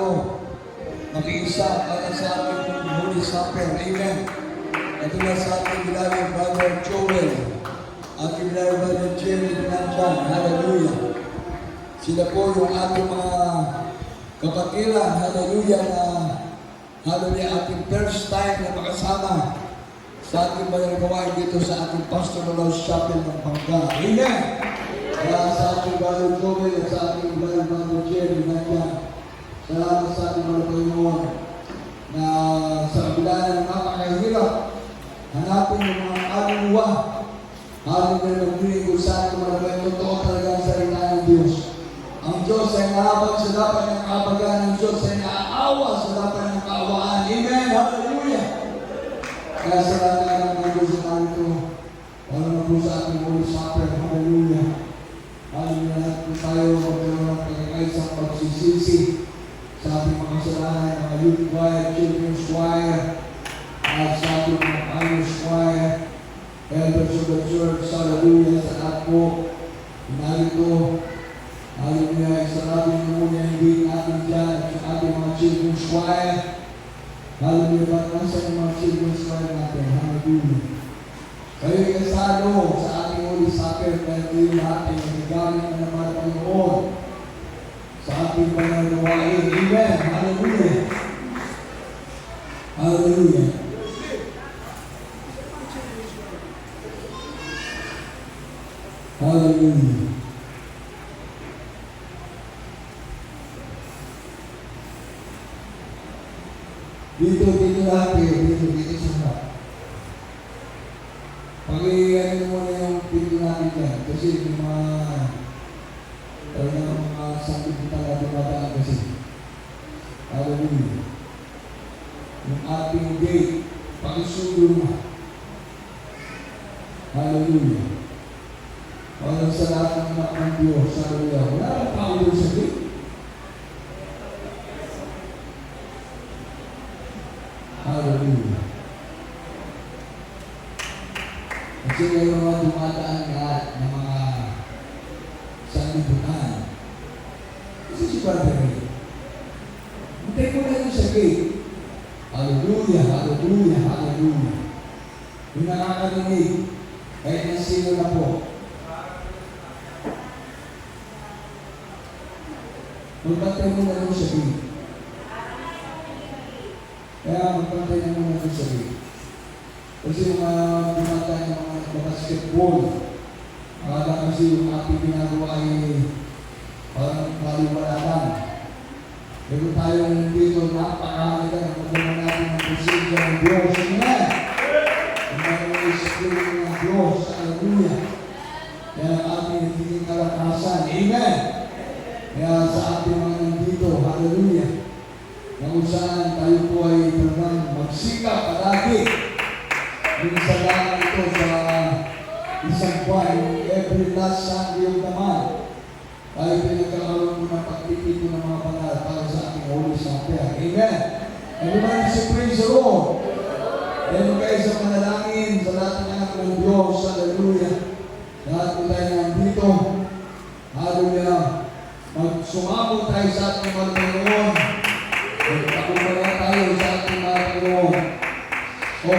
tayo makiisa para sa ating Holy Supper. Amen. Ito na sa ating bilang Brother Joel, ating bilang Brother Jerry Binanjan. Hallelujah. Sila po yung ating mga kapatiran. Hallelujah na hallelujah, ating first time na makasama sa ating banal gawain dito sa ating Pastoral House Chapel ng Pangga. Amen. Kaya sa ating Brother Joel at sa ating Brother Jerry Binanjan, salamat sa ating mga Panginoon na sa kabila ng napakahirap, hanapin yung mga kaluluwa, halin na nagdinig kung saan yung mga totoo talaga ang salita ng Diyos. Ang Diyos ay nahabag sa dapat ng kahabagan, ang Diyos ay naaawa sa dapat ng kaawaan. Amen! Hallelujah! Kaya sa lahat ng Diyos na ito, wala na po sa ating Holy Supper. Hallelujah! Hallelujah! Lahat po tayo magkaroon ng pagkakaisang pagsisisi sa ating mga kasalanan, mga youth choir, children's choir, at sa ating mga Irish choir, elders of the church, hallelujah, sa lahat po, inarito, hallelujah, isarapin mo muna yung gate natin dyan, at sa ating mga children's choir, hallelujah, ba't nasa yung mga children's choir natin, hallelujah. Kayo'y kasalo sa ating Holy Supper, dahil kayo lahat ay nagagamit na naman ang Panginoon sa ating banal na gawain. Amen. Hallelujah. Hallelujah. Hallelujah. Dito lahat kayo. Dito sa harap. Pag-iiyanin mo na yung pinto natin dyan. Kasi yung mga sakit na dumadaan kasi. Hallelujah. Yung ating gate, pakisulo na. Hallelujah. Walang sa lahat ng anak ng Diyos. Hallelujah. Wala ang paulo sa gate. Hallelujah. Kasi may mga dumadaan lahat ng mga sanlibutan. Kasi si Brother Ray. Hintay ko na yun sa gate. Hallelujah, hallelujah, hallelujah. Yung nakakarinig, kahit na sino na po. Magpantay mo na yun sa gate. Kaya magpantay na muna yun sa gate. Kasi yung dumadaan ng mga basketball, akala kasi yung ating ginagawa ay parang kaliwalatan. Pero tayo dito, napakahalaga na magkaroon natin ng presensya ng Diyos. Amen! Ang mga Espiritu ng Diyos. Hallelujah! Kaya ang ating nagiging kalakasan. Amen! Kaya sa ating mga nandito, hallelujah! Na kung saan tayo po ay talagang magsikap palagi. Minsan lang ito sa isang buwan, every last Sunday of the month, tayo pinagkakaroon mo ng pagtitito ng mga banal para sa ating Holy Supper. Amen! Everybody say praise the Lord! Dahil kayo sa manalangin sa lahat ng anak ng Diyos. Hallelujah! Lahat po tayo nandito. Hallelujah! Magsumamo tayo sa ating mga Panginoon. Magpakumbala tayo sa ating mga Panginoon. O